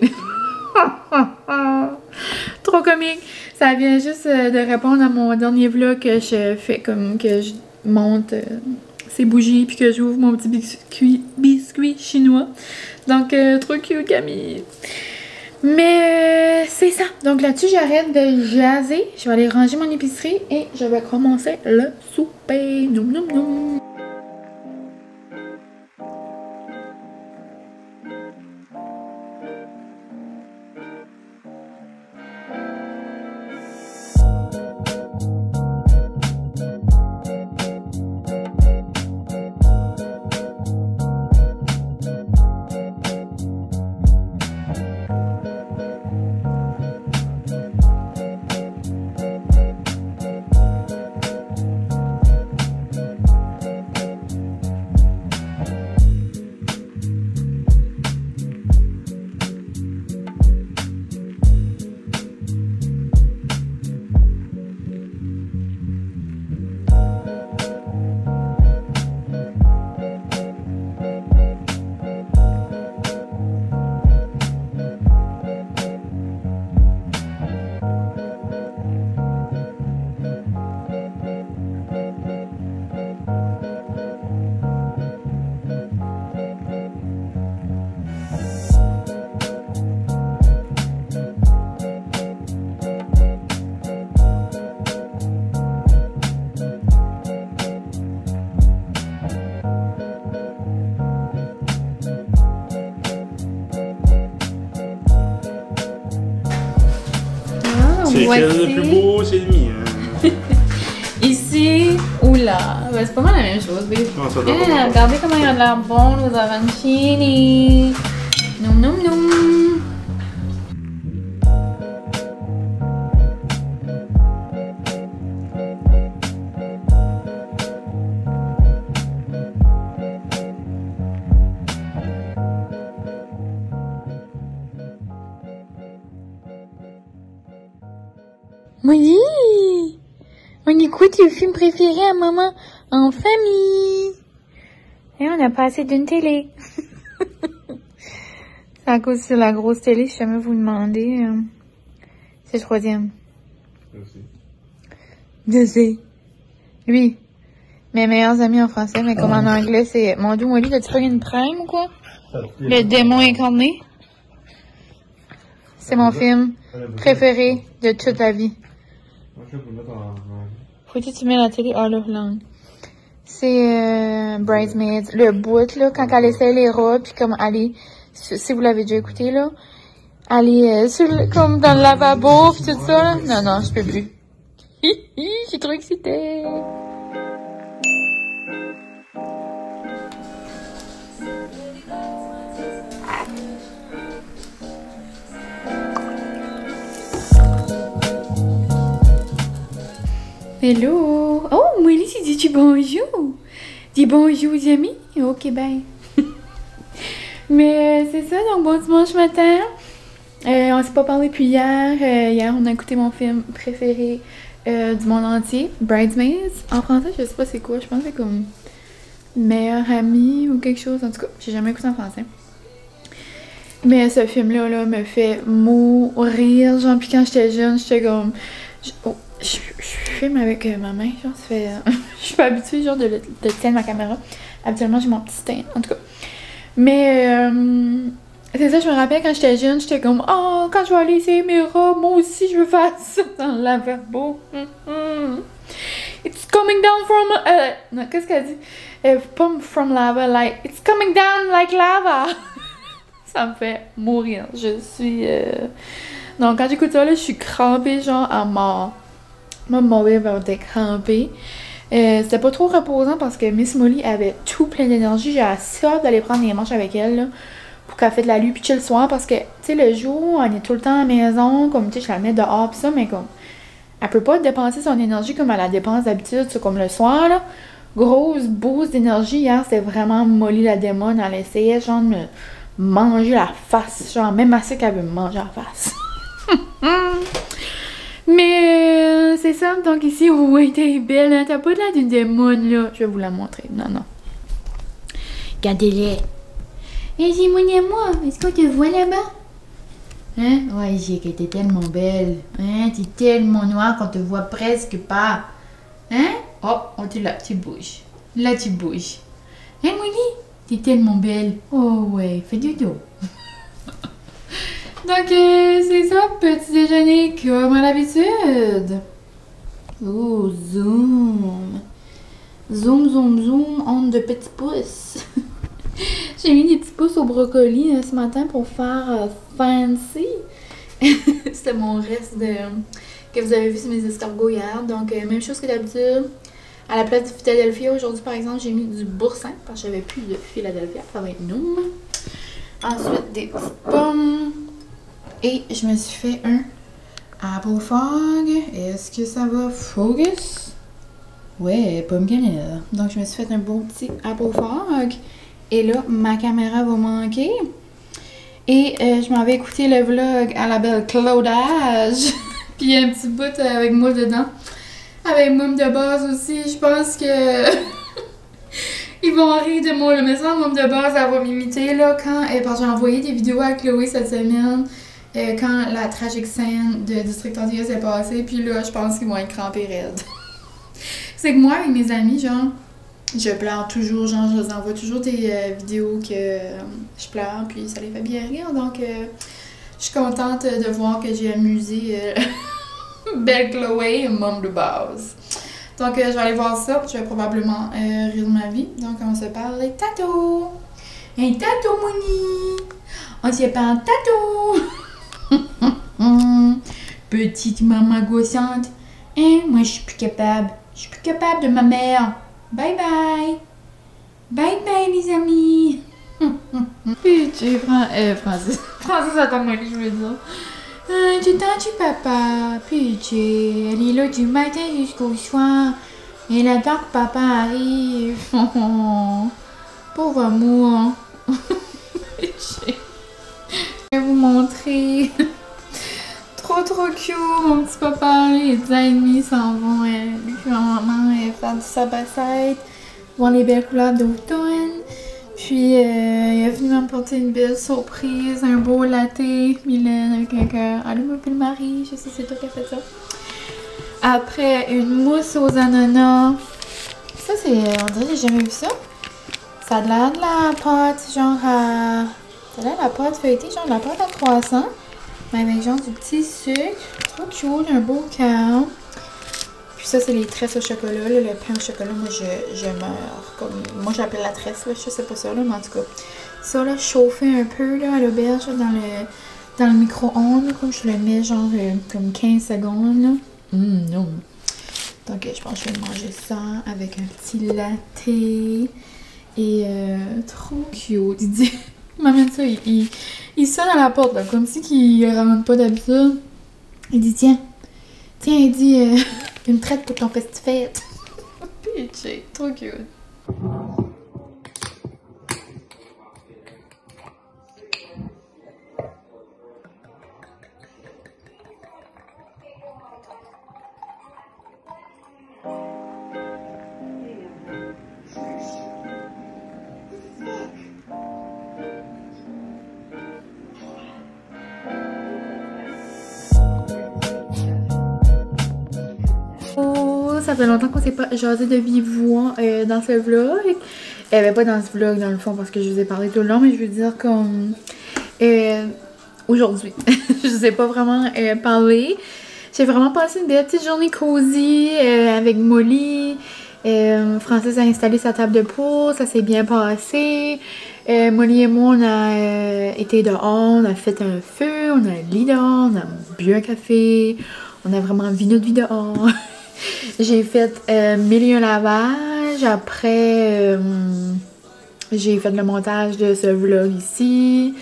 Trop comique. Ça vient juste de répondre à mon dernier vlog que je fais comme que je monte ces bougies puis que j'ouvre mon petit biscuit chinois. Donc, trop cute, Camille. Mais c'est ça. Donc là-dessus, j'arrête de jaser. Je vais aller ranger mon épicerie et je vais commencer le souper. Noum, noum, noum. C'est voici... le plus beau, c'est le mien. Ici, oula, ben, c'est pas mal la même chose, babe. Regardez comment il a de l'air bon, nos arancini. Noum, noum, noum. Oui, on écoute le film préféré à maman en famille. Et on a pas assez d'une télé. C'est à cause de la grosse télé, si jamais vous demandez. C'est le troisième. Je sais. Lui. Mes meilleurs amis en français, mais comme en anglais, c'est... Mon Dieu, Molly, t'as-tu pas une prime ou quoi? Le démon incarné. C'est mon film préféré de toute la vie. Faut que tu mets la télé all of long. C'est Bridesmaids. Le bout, là, quand elle essaie les robes, puis comme aller, si vous l'avez déjà écouté, là, aller comme dans le lavabo, puis tout ça, là. Non, non, je peux plus. Je suis trop excitée. Hello! Oh, Molly, tu dis bonjour! Dis bonjour aux amis? Ok, bye! Mais c'est ça, donc bon dimanche matin. On s'est pas parlé depuis hier. Hier, on a écouté mon film préféré du monde entier. Bridesmaids. En français, je sais pas c'est quoi. Je pense que c'est comme meilleure amie ou quelque chose. En tout cas, j'ai jamais écouté en français. Mais ce film-là là, me fait mourir. Genre, puis quand j'étais jeune, j'étais comme... Je filme avec ma main, genre, ça fait... je suis pas habituée, genre, de tenir ma caméra. Habituellement, j'ai mon petit stand, en tout cas. Mais, c'est ça, je me rappelle quand j'étais jeune, j'étais comme, oh, quand je vais aller essayer mes robes, moi aussi, je veux faire ça dans le lavabo. It's coming down from... non, qu'est-ce qu'elle dit? Pas from lava, like, it's coming down like lava. Ça me fait mourir. Je suis... Donc, quand j'écoute ça, là, je suis crampée, genre, à mort. Moi, mon bébé était crampé. C'était pas trop reposant parce que Miss Molly avait tout plein d'énergie. J'ai assez hâte d'aller prendre les manches avec elle, là, pour qu'elle fasse de la lutte puis le soir. Parce que, tu sais, le jour, on est tout le temps à la maison, comme, tu sais, je la mets dehors pis ça, mais comme, elle peut pas dépenser son énergie comme elle la dépense d'habitude, comme le soir, là. Grosse boost d'énergie. Hier, c'était vraiment Molly la démon. Elle essayait, genre, de me manger la face. Genre, même assez qu'elle veut me manger la face. Mais c'est ça, donc ici, ouais, t'es belle, hein? T'as pas l'air d'une démon, là. Je vais vous la montrer. Non, non. Regardez-les. Et dis-moi, est-ce qu'on te voit là-bas? Hein? Ouais, j'ai que t'es tellement belle. Hein? T'es tellement noire qu'on te voit presque pas. Hein? Oh, t'es là, tu bouges. Là, tu bouges. Hein, Molly? T'es tellement belle. Oh, ouais, fais du dos. Donc, c'est ça, petit déjeuner comme à l'habitude. Oh, zoom. Zoom, zoom, zoom, onde de petits pouces. J'ai mis des petits pouces au brocoli ce matin pour faire fancy. C'était mon reste que vous avez vu sur mes escargots hier. Donc, même chose que d'habitude. À la place du Philadelphia, aujourd'hui, par exemple, j'ai mis du boursin parce que j'avais plus de Philadelphia. Ça va être nous. Ensuite, des petites pommes. Et je me suis fait un Apple Fog. Est-ce que ça va focus? Ouais, pomme cannelle. Donc, je me suis fait un beau petit Apple Fog. Et là, ma caméra va manquer. Et je m'en vais écouter le vlog à la belle Claudage. Puis il y a un petit bout avec moi dedans. Avec Moum de base aussi. Je pense que... ils vont rire de moi. Le message Moum de base, elle va m'imiter là quand... parce que j'ai envoyé des vidéos à Chloé cette semaine. Quand la tragique scène de District 31 s'est passée, puis là, je pense qu'ils vont être crampés raides. C'est que moi, avec mes amis, genre, je pleure toujours, genre, je leur envoie toujours des vidéos que je pleure, puis ça les fait bien rire, donc je suis contente de voir que j'ai amusé belle Chloé, Moum de base. Donc, je vais aller voir ça, je vais probablement rire de ma vie, donc on se parle tato! Un tato, Mouni! On se parle tato! Petite maman gossante. Hein, moi je suis plus capable. Je suis plus capable de ma mère. Bye bye. Bye bye les amis. Pitié, Francis. Francis attend Molly, je veux dire. Tu t'en papa. Pitié. Elle est là du matin jusqu'au soir. Et elle attend que papa arrive. Pauvre amour. Pitié. Je vais vous montrer. Trop cute, mon petit papa. Les 10 ans et demi s'en vont. Lui et maman faire du sabasite, voir les belles couleurs d'automne. Puis il est venu m'apporter une belle surprise, un beau latte Mylène avec un cœur. Allume un peu le mari, je sais c'est toi qui as fait ça. Après une mousse aux ananas. Ça c'est, on dirait que j'ai jamais vu ça. Ça a l'air de la pâte genre à... Ça a l'air de la pâte feuilletée, genre de la pâte à croissant. Mais avec genre du petit sucre. Trop cute, un beau cœur. Puis ça, c'est les tresses au chocolat. Là, le pain au chocolat, moi, je meurs. Comme, moi, j'appelle la tresse, là. Je sais pas ça, là, mais en tout cas. Ça, là, chauffer un peu, là, à l'auberge, dans le micro-ondes. Comme je le mets, genre, comme 15 secondes, là. Non. Donc, je pense que je vais manger ça avec un petit latte. Et trop cute. Il m'amène ça, il sonne à la porte, là, comme si qu'il ramène pas d'habitude. Il dit, tiens, il dit, une traite pour ton fête. Pitché, trop cute. ça fait longtemps qu'on s'est pas jasé de vive voix dans ce vlog. Ben pas dans ce vlog dans le fond parce que je vous ai parlé tout le long, mais je veux dire comme aujourd'hui. Je vous ai pas vraiment parlé. J'ai vraiment passé une belle petite journée cosy avec Molly. Francis a installé sa table de poule, ça s'est bien passé. Molly et moi, on a été dehors, on a fait un feu, on a lit dehors, on a bu un café, on a vraiment vu notre vie dehors. J'ai fait 1001 lavages, après j'ai fait le montage de ce vlog ici.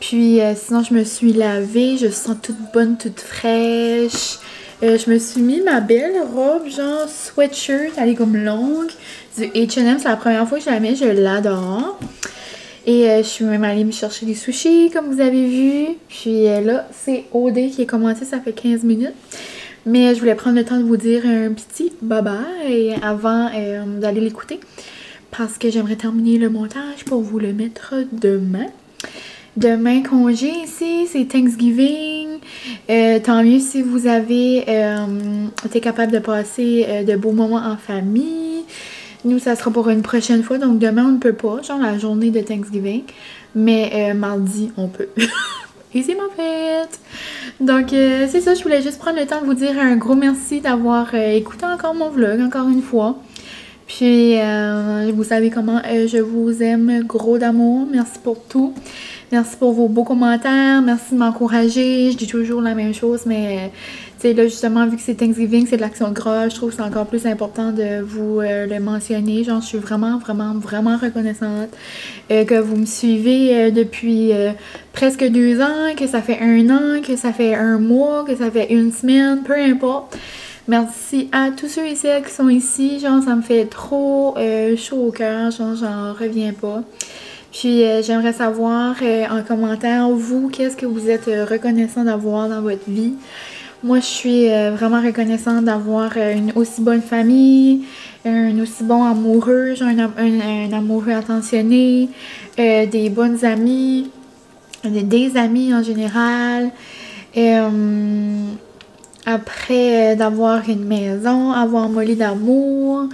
Puis sinon je me suis lavée, je sens toute bonne, toute fraîche. Je me suis mis ma belle robe, genre sweatshirt, elle est comme longue, du H&M, c'est la première fois que je la mets, je l'adore. Et je suis même allée me chercher des sushis, comme vous avez vu. Puis là, c'est OD qui est commencé, ça fait 15 minutes. Mais je voulais prendre le temps de vous dire un petit bye-bye avant d'aller l'écouter. Parce que j'aimerais terminer le montage pour vous le mettre demain. Demain, congé ici, c'est Thanksgiving. Tant mieux si vous avez été capable de passer de beaux moments en famille. Nous, ça sera pour une prochaine fois. Donc demain, on ne peut pas, genre la journée de Thanksgiving. Mais mardi, on peut. Et c'est ma fête! Donc c'est ça, je voulais juste prendre le temps de vous dire un gros merci d'avoir écouté encore mon vlog, encore une fois. Puis vous savez comment je vous aime, gros d'amour. Merci pour tout. Merci pour vos beaux commentaires. Merci de m'encourager. Je dis toujours la même chose, mais tu sais, là, justement, vu que c'est Thanksgiving, c'est de l'action de grâce, je trouve que c'est encore plus important de vous le mentionner. Genre, je suis vraiment, vraiment, vraiment reconnaissante que vous me suivez depuis presque 2 ans, que ça fait 1 an, que ça fait 1 mois, que ça fait 1 semaine, peu importe. Merci à tous ceux et celles qui sont ici. Genre, ça me fait trop chaud au cœur. Genre, j'en reviens pas. Puis, j'aimerais savoir en commentaire, vous, qu'est-ce que vous êtes reconnaissant d'avoir dans votre vie. Moi, je suis vraiment reconnaissante d'avoir une aussi bonne famille, un aussi bon amoureux, genre un amoureux attentionné, des bonnes amies, des amis en général. Après, d'avoir une maison, avoir Molly d'amour.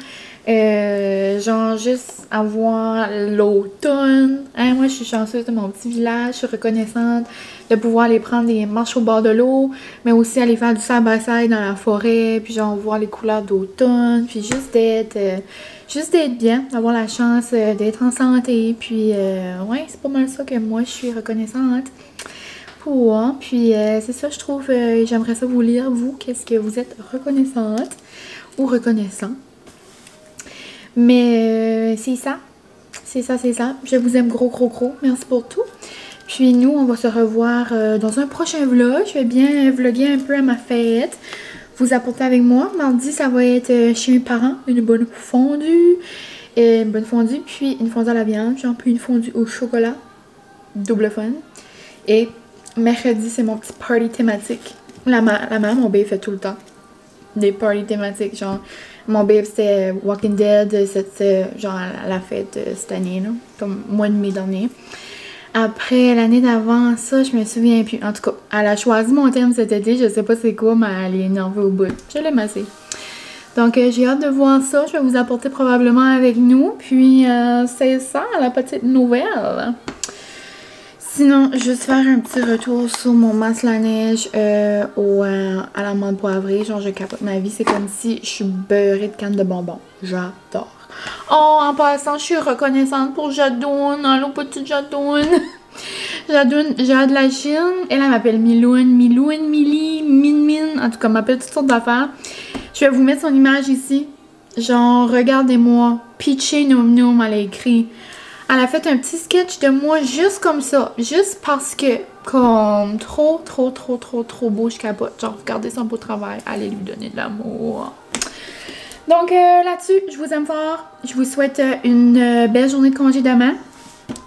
Genre juste avoir l'automne. Hein, moi je suis chanceuse de mon petit village, je suis reconnaissante de pouvoir aller prendre des marches au bord de l'eau, mais aussi aller faire du side-by-side dans la forêt, puis genre voir les couleurs d'automne, puis juste d'être bien, d'avoir la chance d'être en santé, puis ouais, c'est pas mal ça que moi je suis reconnaissante pour. Puis c'est ça, je trouve, j'aimerais ça vous lire, vous, qu'est-ce que vous êtes reconnaissante ou reconnaissant. Mais c'est ça. C'est ça, c'est ça. Je vous aime gros, gros, gros. Merci pour tout. Puis nous, on va se revoir dans un prochain vlog. Je vais bien vlogger un peu à ma fête. Vous apporter avec moi. Mardi, ça va être chez mes parents. Une bonne fondue. Une bonne fondue, puis une fondue à la viande. Genre, puis une fondue au chocolat. Double fun. Et mercredi, c'est mon petit party thématique. La mère, mon babe fait tout le temps des parties thématiques. Genre, mon babe, c'était Walking Dead, c'était genre à la fête cette année, là, comme mois de mai dernier. Après, l'année d'avant, ça, je me souviens plus. En tout cas, elle a choisi mon thème cet été, je sais pas c'est quoi, mais elle est énervée au bout. Je l'aime assez. Donc, j'ai hâte de voir ça. Je vais vous apporter probablement avec nous. Puis, c'est ça, la petite nouvelle. Sinon, juste faire un petit retour sur mon masque la neige à l'amande poivrée. Genre, je capote ma vie. C'est comme si je suis beurrée de canne de bonbons. J'adore. Oh, en passant, je suis reconnaissante pour Jadoune. Allô, petite Jadoune. Jadoune, j'ai de la Chine. Elle m'appelle Miloune, Mili, Min. En tout cas, elle m'appelle toutes sortes d'affaires. Je vais vous mettre son image ici. Genre, regardez-moi. Pitché Noum Noum, elle a écrit. Elle a fait un petit sketch de moi juste comme ça. Juste parce que, comme, trop beau, je capote. Genre, regardez son beau travail. Allez lui donner de l'amour. Donc, là-dessus, je vous aime fort. Je vous souhaite une belle journée de congé demain.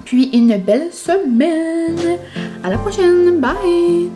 Puis, une belle semaine. À la prochaine. Bye!